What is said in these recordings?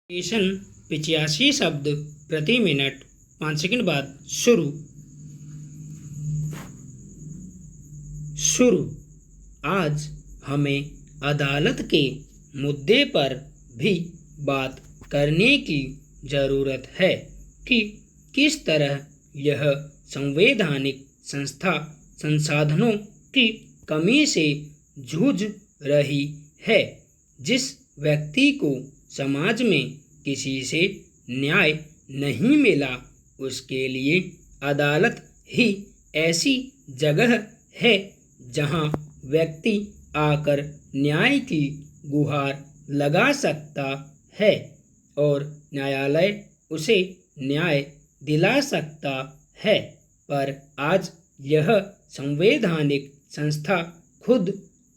Station 85 शब्द प्रति minute 5 second बाद शुरू। आज हमें अदालत के मुद्दे पर भी बात करने की ज़रूरत है कि किस तरह यह संवैधानिक संस्था संसाधनों की कमी से जूझ रही है। जिस व्यक्ति को समाज में किसी से न्याय नहीं मिला, उसके लिए अदालत ही ऐसी जगह है जहां व्यक्ति आकर न्याय की गुहार लगा सकता है और न्यायालय उसे न्याय दिला सकता है। पर आज यह संवैधानिक संस्था खुद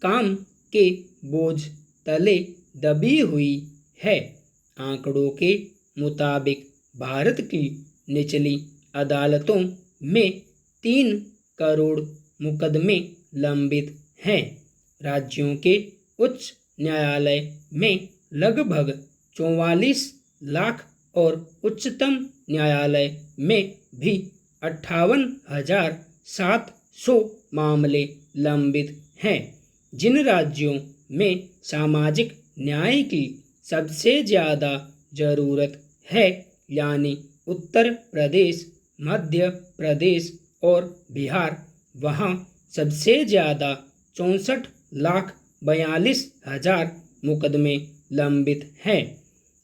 काम के बोझ तले दबी हुई है। आंकड़ों के मुताबिक भारत की निचली अदालतों में 3 करोड़ मुकदमे लंबित हैं। राज्यों के उच्च न्यायालय में लगभग 44 लाख और उच्चतम न्यायालय में भी 58,700 मामले लंबित हैं। जिन राज्यों में सामाजिक न्याय की सबसे ज़्यादा ज़रूरत है, यानी उत्तर प्रदेश, मध्य प्रदेश और बिहार, वहाँ सबसे ज़्यादा 64,42,000 मुकदमे लंबित हैं।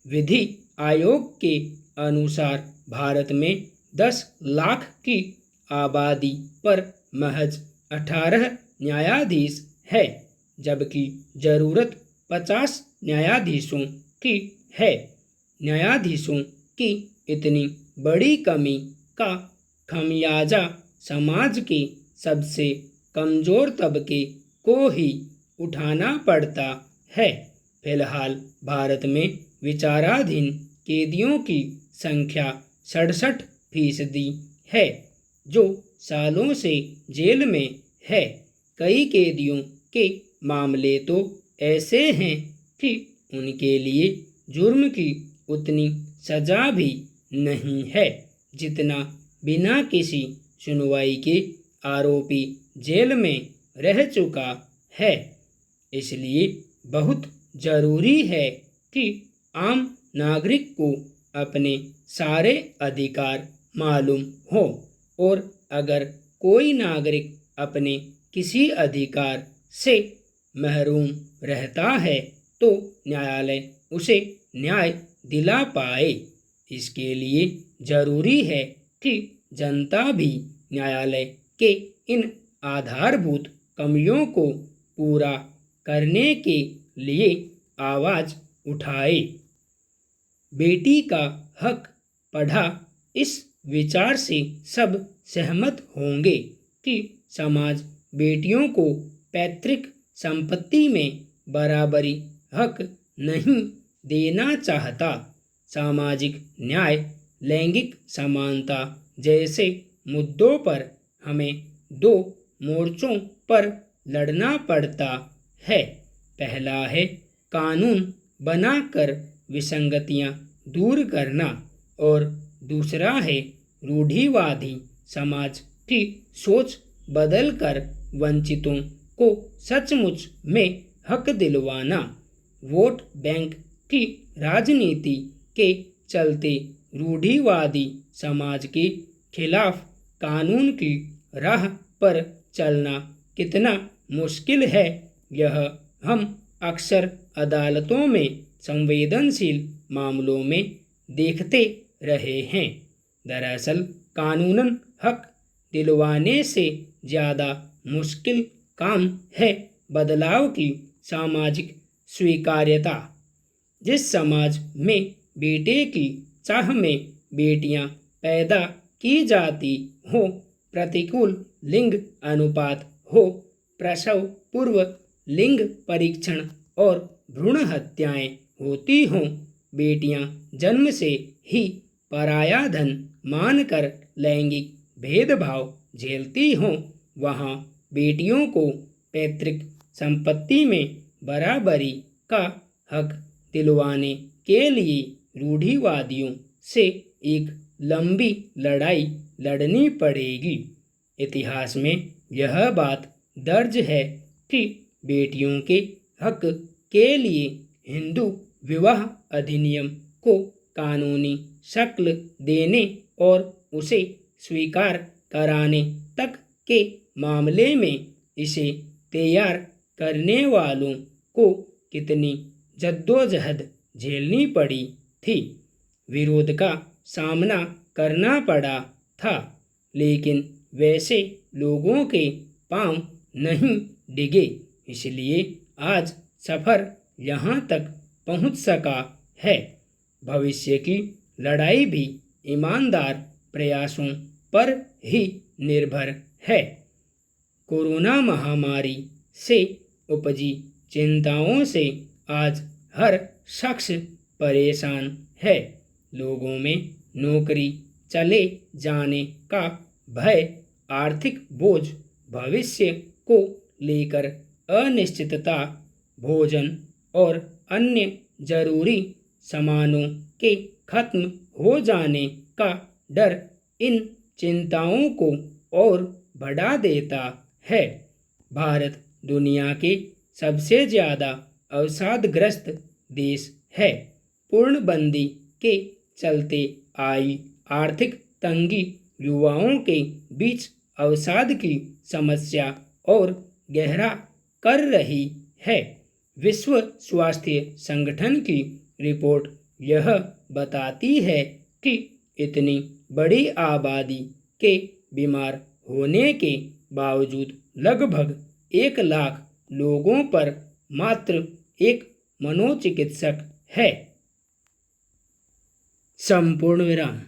विधि आयोग के अनुसार भारत में 10 लाख की आबादी पर महज 18 न्यायाधीश है, जबकि ज़रूरत 50 न्यायाधीशों की है। न्यायाधीशों की इतनी बड़ी कमी का खमियाजा समाज के सबसे कमज़ोर तबके को ही उठाना पड़ता है। फिलहाल भारत में विचाराधीन कैदियों की संख्या 67% है, जो सालों से जेल में है। कई कैदियों के मामले तो ऐसे हैं कि उनके लिए जुर्म की उतनी सज़ा भी नहीं है जितना बिना किसी सुनवाई के आरोपी जेल में रह चुका है। इसलिए बहुत ज़रूरी है कि आम नागरिक को अपने सारे अधिकार मालूम हो और अगर कोई नागरिक अपने किसी अधिकार से महरूम रहता है तो न्यायालय उसे न्याय दिला पाए। इसके लिए ज़रूरी है कि जनता भी न्यायालय के इन आधारभूत कमियों को पूरा करने के लिए आवाज़ उठाए। बेटी का हक पढ़ा, इस विचार से सब सहमत होंगे कि समाज बेटियों को पैतृक संपत्ति में बराबरी हक नहीं देना चाहता। सामाजिक न्याय, लैंगिक समानता जैसे मुद्दों पर हमें 2 मोर्चों पर लड़ना पड़ता है। पहला है कानून बनाकर विसंगतियां दूर करना और दूसरा है रूढ़िवादी समाज की सोच बदलकर वंचितों को सचमुच में हक दिलवाना। वोट बैंक की राजनीति के चलते रूढ़िवादी समाज के खिलाफ कानून की राह पर चलना कितना मुश्किल है, यह हम अक्सर अदालतों में संवेदनशील मामलों में देखते रहे हैं। दरअसल कानूनन हक दिलवाने से ज़्यादा मुश्किल काम है बदलाव की सामाजिक स्वीकार्यता। जिस समाज में बेटे की चाह में बेटियां पैदा की जाती हो, प्रतिकूल लिंग अनुपात हो, प्रसव पूर्व लिंग परीक्षण और भ्रूण हत्याएं होती हों, बेटियां जन्म से ही पराया धन मानकर लैंगिक भेदभाव झेलती हों, वहां बेटियों को पैतृक संपत्ति में बराबरी का हक दिलवाने के लिए रूढ़िवादियों से एक लंबी लड़ाई लड़नी पड़ेगी। इतिहास में यह बात दर्ज है कि बेटियों के हक के लिए हिंदू विवाह अधिनियम को कानूनी शक्ल देने और उसे स्वीकार कराने तक के मामले में इसे तैयार करने वालों को कितनी जद्दोजहद झेलनी पड़ी थी, विरोध का सामना करना पड़ा था, लेकिन वैसे लोगों के पांव नहीं डिगे, इसलिए आज सफ़र यहाँ तक पहुँच सका है। भविष्य की लड़ाई भी ईमानदार प्रयासों पर ही निर्भर है। कोरोना महामारी से उपजी चिंताओं से आज हर शख्स परेशान है। लोगों में नौकरी चले जाने का भय, आर्थिक बोझ, भविष्य को लेकर अनिश्चितता, भोजन और अन्य जरूरी सामानों के खत्म हो जाने का डर इन चिंताओं को और बढ़ा देता है। भारत दुनिया के सबसे ज़्यादा अवसादग्रस्त देश है। पूर्णबंदी के चलते आई आर्थिक तंगी युवाओं के बीच अवसाद की समस्या और गहरा कर रही है। विश्व स्वास्थ्य संगठन की रिपोर्ट यह बताती है कि इतनी बड़ी आबादी के बीमार होने के बावजूद लगभग 1 लाख लोगों पर मात्र एक मनोचिकित्सक है। संपूर्ण विराम।